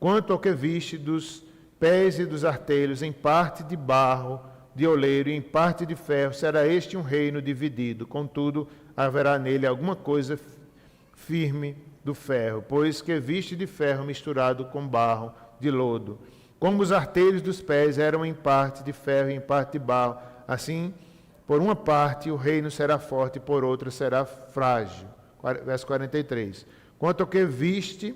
Speaker 1: Quanto ao que viste dos pés e dos artelhos, em parte de barro, de oleiro, e em parte de ferro, será este um reino dividido. Contudo, haverá nele alguma coisa firme do ferro, pois que viste de ferro misturado com barro de lodo. Como os artelhos dos pés eram em parte de ferro e em parte de barro, assim, por uma parte o reino será forte, por outra será frágil. Verso 43. Quanto ao que viste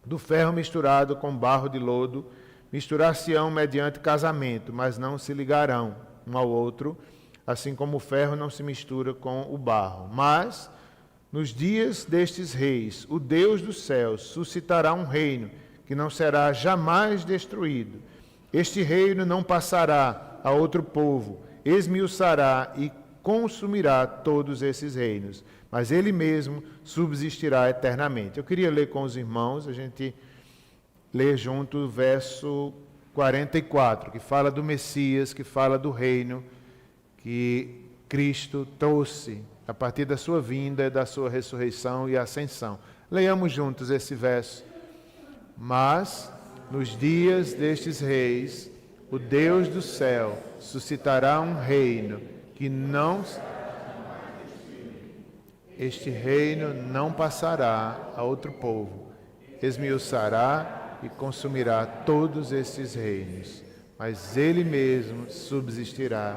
Speaker 1: do ferro misturado com barro de lodo, misturar-se-ão mediante casamento, mas não se ligarão um ao outro, assim como o ferro não se mistura com o barro. Mas, nos dias destes reis, o Deus dos céus suscitará um reino que não será jamais destruído. Este reino não passará a outro povo, esmiuçará e consumirá todos esses reinos, mas ele mesmo subsistirá eternamente. Eu queria ler com os irmãos, a gente lê junto o verso 44, que fala do Messias, que fala do reino que Cristo trouxe a partir da sua vinda, da sua ressurreição e ascensão. Leiamos juntos esse verso. Mas, nos dias destes reis, o Deus do céu suscitará um reino que não... Este reino não passará a outro povo, esmiuçará e consumirá todos estes reinos, mas ele mesmo subsistirá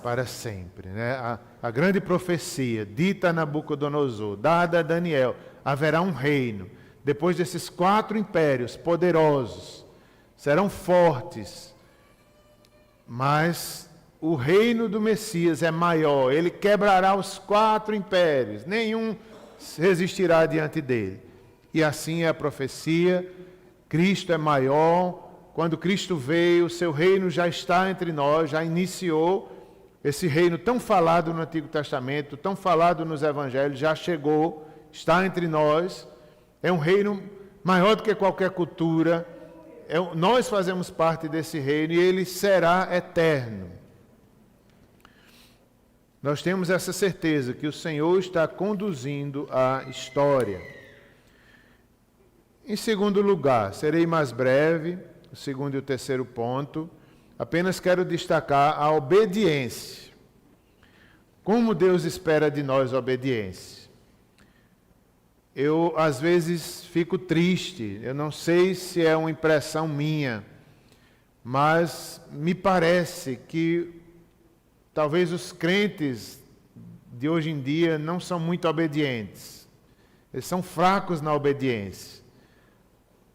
Speaker 1: para sempre. Né? A grande profecia dita a Nabucodonosor, dada a Daniel, haverá um reino. Depois desses 4 impérios poderosos, serão fortes, mas o reino do Messias é maior, ele quebrará os 4 impérios, nenhum resistirá diante dele. E assim é a profecia, Cristo é maior, quando Cristo veio, o seu reino já está entre nós, já iniciou, esse reino tão falado no Antigo Testamento, tão falado nos Evangelhos, já chegou, está entre nós, É um reino maior do que qualquer cultura. Nós fazemos parte desse reino e ele será eterno. Nós temos essa certeza que o Senhor está conduzindo a história. Em segundo lugar, serei mais breve, o segundo e o terceiro ponto. Apenas quero destacar a obediência. Como Deus espera de nós obediência? Eu, às vezes, fico triste. Eu não sei se é uma impressão minha, mas me parece que talvez os crentes de hoje em dia não são muito obedientes. Eles são fracos na obediência.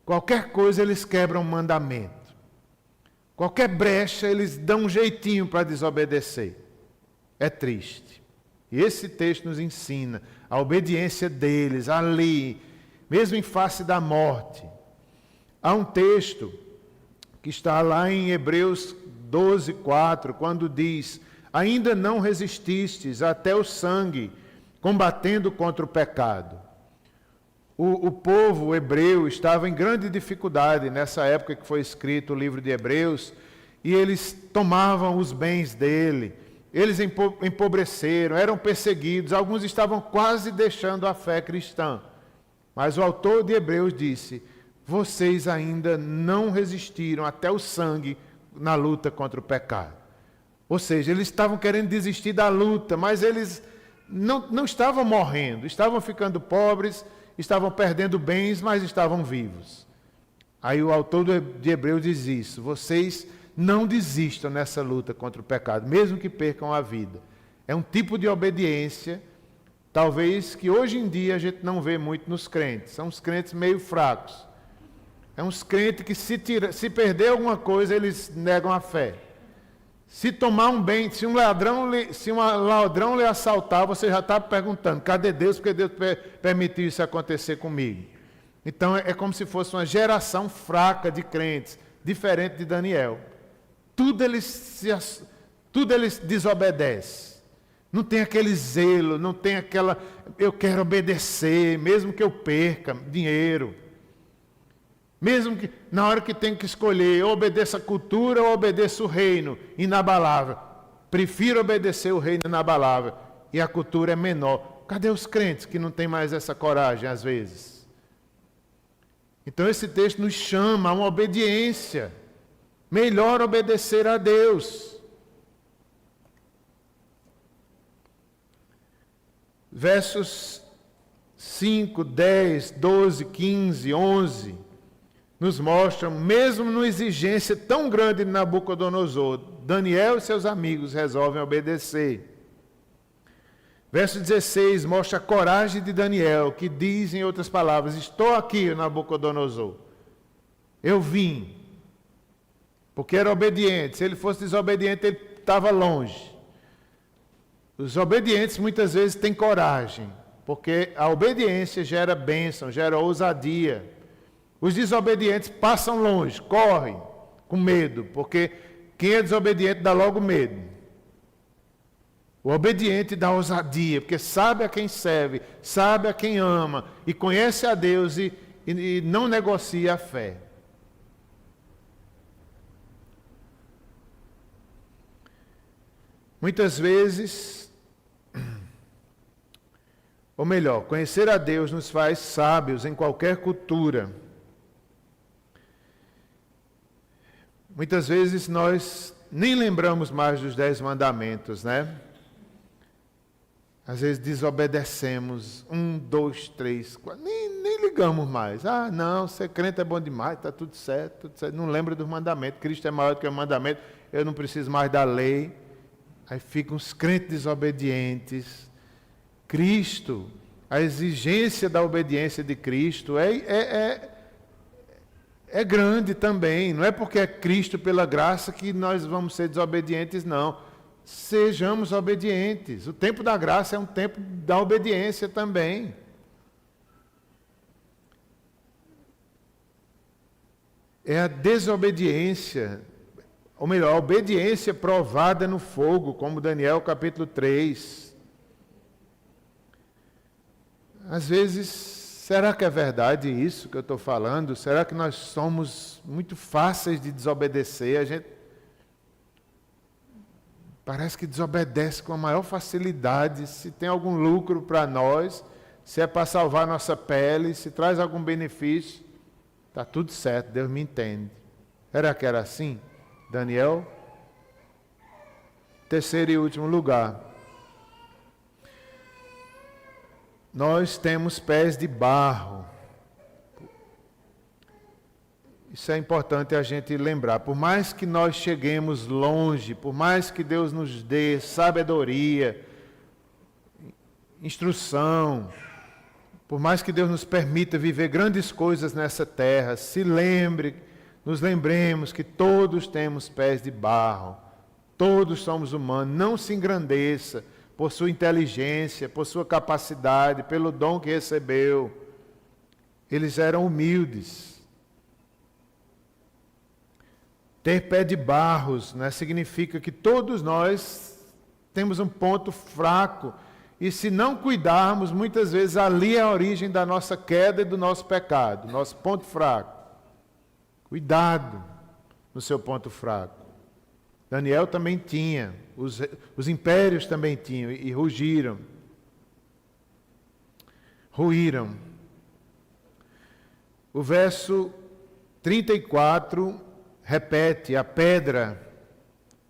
Speaker 1: Qualquer coisa eles quebram o mandamento. Qualquer brecha eles dão um jeitinho para desobedecer. É triste. E esse texto nos ensina a obediência deles ali, mesmo em face da morte. Há um texto que está lá em Hebreus 12:4, quando diz: ainda não resististes até o sangue, combatendo contra o pecado. O povo hebreu estava em grande dificuldade nessa época que foi escrito o livro de Hebreus, e eles tomavam os bens dele, eles empobreceram, eram perseguidos, alguns estavam quase deixando a fé cristã. Mas o autor de Hebreus disse: vocês ainda não resistiram até o sangue na luta contra o pecado. Ou seja, eles estavam querendo desistir da luta, mas eles não estavam morrendo, estavam ficando pobres, estavam perdendo bens, mas estavam vivos. Aí o autor de Hebreus diz isso: vocês não desistam nessa luta contra o pecado, mesmo que percam a vida. É um tipo de obediência, talvez, que hoje em dia a gente não vê muito nos crentes. São os crentes meio fracos. É uns crentes que se perder alguma coisa, eles negam a fé. Se tomar um bem, se um ladrão lhe assaltar, você já está perguntando: cadê Deus? Porque Deus permitiu isso acontecer comigo. Então é como se fosse uma geração fraca de crentes, diferente de Daniel. Tudo eles desobedecem. Não tem aquele zelo, não tem aquela: eu quero obedecer, mesmo que eu perca dinheiro. Mesmo que, na hora que tem que escolher, eu obedeço a cultura ou obedeço o reino inabalável. Prefiro obedecer o reino inabalável e a cultura é menor. Cadê os crentes que não têm mais essa coragem às vezes? Então esse texto nos chama a uma obediência. Melhor obedecer a Deus. Versos 5, 10, 12, 15, 11... nos mostram, mesmo numa exigência tão grande de Nabucodonosor, Daniel e seus amigos resolvem obedecer. Verso 16 mostra a coragem de Daniel, que diz, em outras palavras: estou aqui, Nabucodonosor. Eu vim. Porque era obediente. Se ele fosse desobediente, ele estava longe. Os obedientes muitas vezes têm coragem, porque a obediência gera bênção, gera ousadia. Os desobedientes passam longe, correm com medo, porque quem é desobediente dá logo medo. O obediente dá ousadia, porque sabe a quem serve, sabe a quem ama, e conhece a Deus e não negocia a fé. Muitas vezes, ou melhor, conhecer a Deus nos faz sábios em qualquer cultura. Muitas vezes nós nem lembramos mais dos 10 mandamentos, né? Às vezes desobedecemos 1, 2, 3, 4, nem ligamos mais. Ah, não, ser crente é bom demais, está tudo certo, não lembra dos mandamentos. Cristo é maior do que o mandamento, eu não preciso mais da lei. Aí ficam os crentes desobedientes. Cristo, a exigência da obediência de Cristo é grande também. Não é porque é Cristo pela graça que nós vamos ser desobedientes, não. Sejamos obedientes. O tempo da graça é um tempo da obediência também. É a desobediência, ou melhor, a obediência provada no fogo, como Daniel capítulo 3. Às vezes Será que é verdade isso que eu estou falando? Será que nós somos muito fáceis de desobedecer? A gente parece que desobedece com a maior facilidade. Se tem algum lucro para nós, se é para salvar nossa pele, se traz algum benefício, está tudo certo, Deus me entende. Será que era assim? Daniel? Terceiro e último lugar. Nós temos pés de barro. Isso é importante a gente lembrar. Por mais que nós cheguemos longe, por mais que Deus nos dê sabedoria, instrução, por mais que Deus nos permita viver grandes coisas nessa terra, nos lembremos que todos temos pés de barro, todos somos humanos, não se engrandeça por sua inteligência, por sua capacidade, pelo dom que recebeu. Eles eram humildes. Ter pé de barros, né, significa que todos nós temos um ponto fraco. E se não cuidarmos, muitas vezes ali é a origem da nossa queda e do nosso pecado, nosso ponto fraco. Cuidado no seu ponto fraco. Daniel também tinha, os impérios também tinham e rugiram. Ruíram. O verso 34 repete a pedra,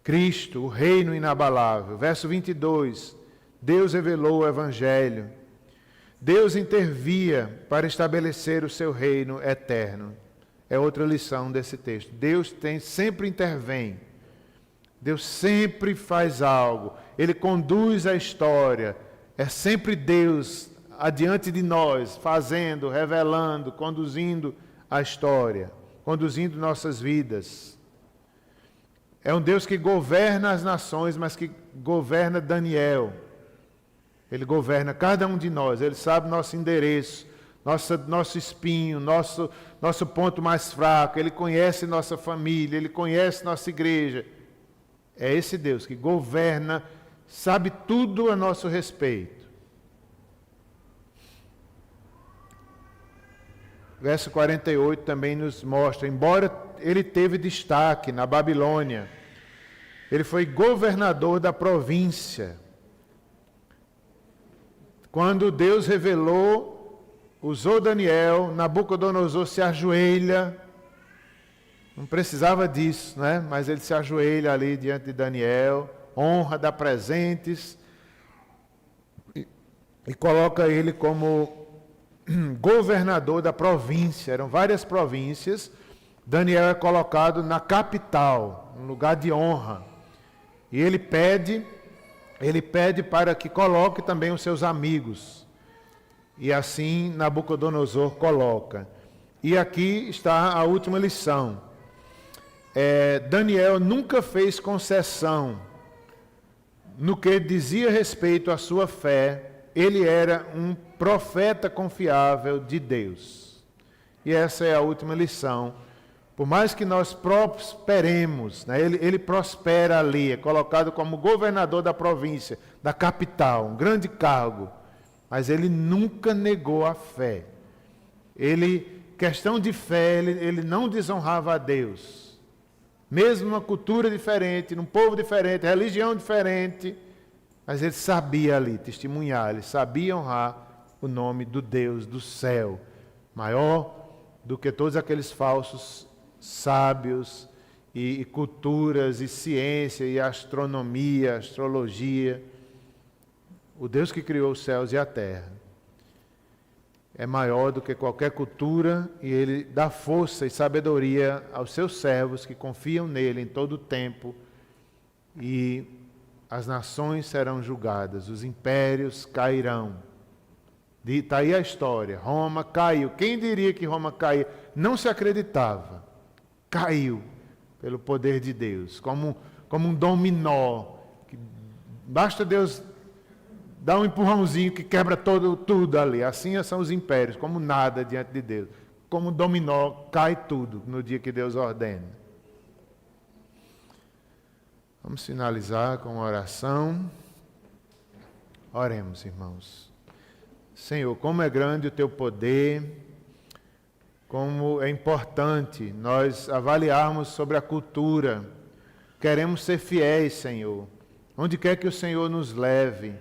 Speaker 1: Cristo, o reino inabalável. Verso 22, Deus revelou o Evangelho. Deus intervia para estabelecer o seu reino eterno. É outra lição desse texto. Deus sempre intervém. Deus sempre faz algo. Ele conduz a história. É sempre Deus adiante de nós, fazendo, revelando, conduzindo a história, conduzindo nossas vidas. É um Deus que governa as nações, mas que governa Daniel. Ele governa cada um de nós. Ele sabe nosso endereço, nosso espinho, nosso ponto mais fraco. Ele conhece nossa família, Ele conhece nossa igreja. É esse Deus que governa, sabe tudo a nosso respeito. Verso 48 também nos mostra, embora ele teve destaque na Babilônia, ele foi governador da província. Quando Deus revelou, usou Daniel, Nabucodonosor se ajoelha. Não precisava disso, né? Mas ele se ajoelha ali diante de Daniel, honra, dá presentes e coloca ele como governador da província. Eram várias províncias. Daniel é colocado na capital, um lugar de honra. E ele pede para que coloque também os seus amigos. E assim Nabucodonosor coloca. E aqui está a última lição. Daniel nunca fez concessão no que dizia respeito à sua fé. Ele era um profeta confiável de Deus. E essa é a última lição. Por mais que nós prosperemos, né, ele prospera ali, é colocado como governador da província, da capital, um grande cargo. Mas ele nunca negou a fé. Questão de fé, ele não desonrava a Deus. Mesmo numa cultura diferente, num povo diferente, religião diferente, mas ele sabia ali testemunhar, ele sabia honrar o nome do Deus do céu, maior do que todos aqueles falsos sábios e culturas e ciência e astronomia, astrologia. O Deus que criou os céus e a terra é maior do que qualquer cultura e Ele dá força e sabedoria aos seus servos que confiam nele em todo o tempo, e as nações serão julgadas, os impérios cairão. Está aí a história. Roma caiu. Quem diria que Roma caiu? Não se acreditava. Caiu pelo poder de Deus, como um dominó. Basta Deus dar um empurrãozinho que quebra tudo ali. Assim são os impérios, como nada diante de Deus. Como um dominó, cai tudo no dia que Deus ordena. Vamos finalizar com uma oração. Oremos, irmãos. Senhor, como é grande o teu poder, como é importante nós avaliarmos sobre a cultura. Queremos ser fiéis, Senhor, onde quer que o Senhor nos leve.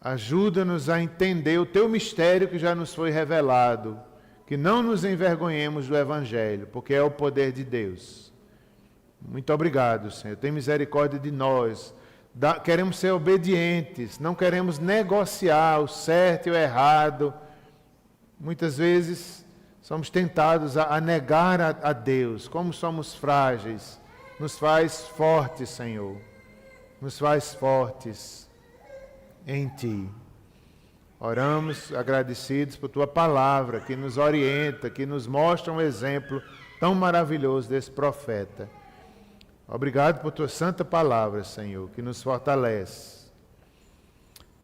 Speaker 1: Ajuda-nos a entender o teu mistério que já nos foi revelado, que não nos envergonhemos do Evangelho, porque é o poder de Deus. Muito obrigado, Senhor. Tem misericórdia de nós. Queremos ser obedientes, não queremos negociar o certo e o errado. Muitas vezes somos tentados a negar a Deus. Como somos frágeis, nos faz fortes, Senhor. Nos faz fortes em Ti. Oramos agradecidos por Tua palavra, que nos orienta, que nos mostra um exemplo tão maravilhoso desse profeta. Obrigado por Tua santa palavra, Senhor, que nos fortalece.